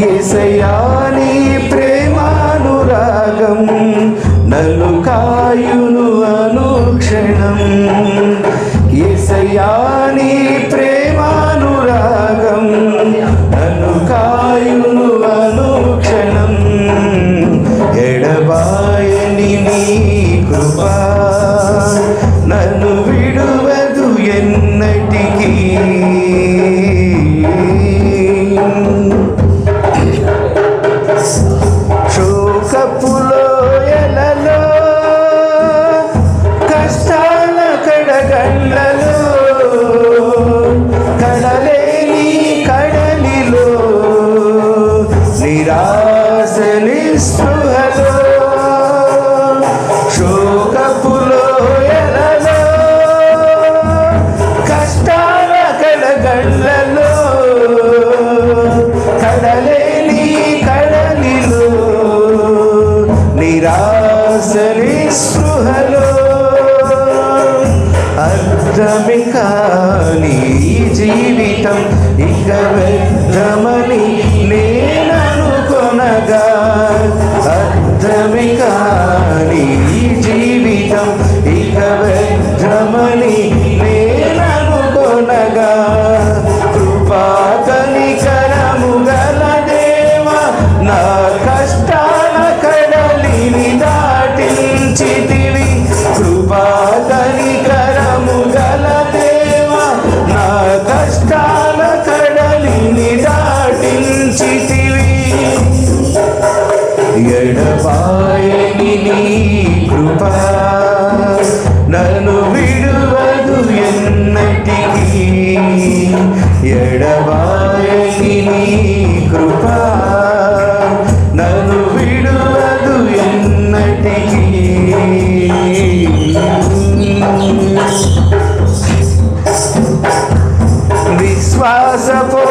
యేసయ్యా నీ ప్రేమానురాగం నన్ను కాయును అనుక్షణం. యేసయ్యా నీ ప్రేమానురాగం నన్ను కాయును అనుక్షణం. ఎడబాయని నీ కృపా నన్ను విడువదు ఎన్నటికీ. శోకపు లోయలలో కష్టాల కడగండ్లలో కడలేని కడలిలో నిరాశ నిస్పృహలో శోకపు లోయలలో కష్టాల కడగండ్లలో కడలేని కడలిలో నిరాశ నిస్పృహలో అర్థమే కాని జీవితం ఇక వ్యర్థమని నేననుకొనగా. అర్థమే కాని జీవితం ఇక వ్యర్థమని నేననుకొనగా. కృపా కనికరము గల దేవా నా కష్టాల కడలిని దాటించితివి. కృపా కనికరము గల దేవా నా కష్టాల కడలిని దాటించితివి. ఎడబాయని నీ కృపా నన్ను విడువదు ఎన్నటికీ. ఎడబాయని నీ కృపా నన్ను విడువదు ఎన్నటికీ. విశ్వాసపు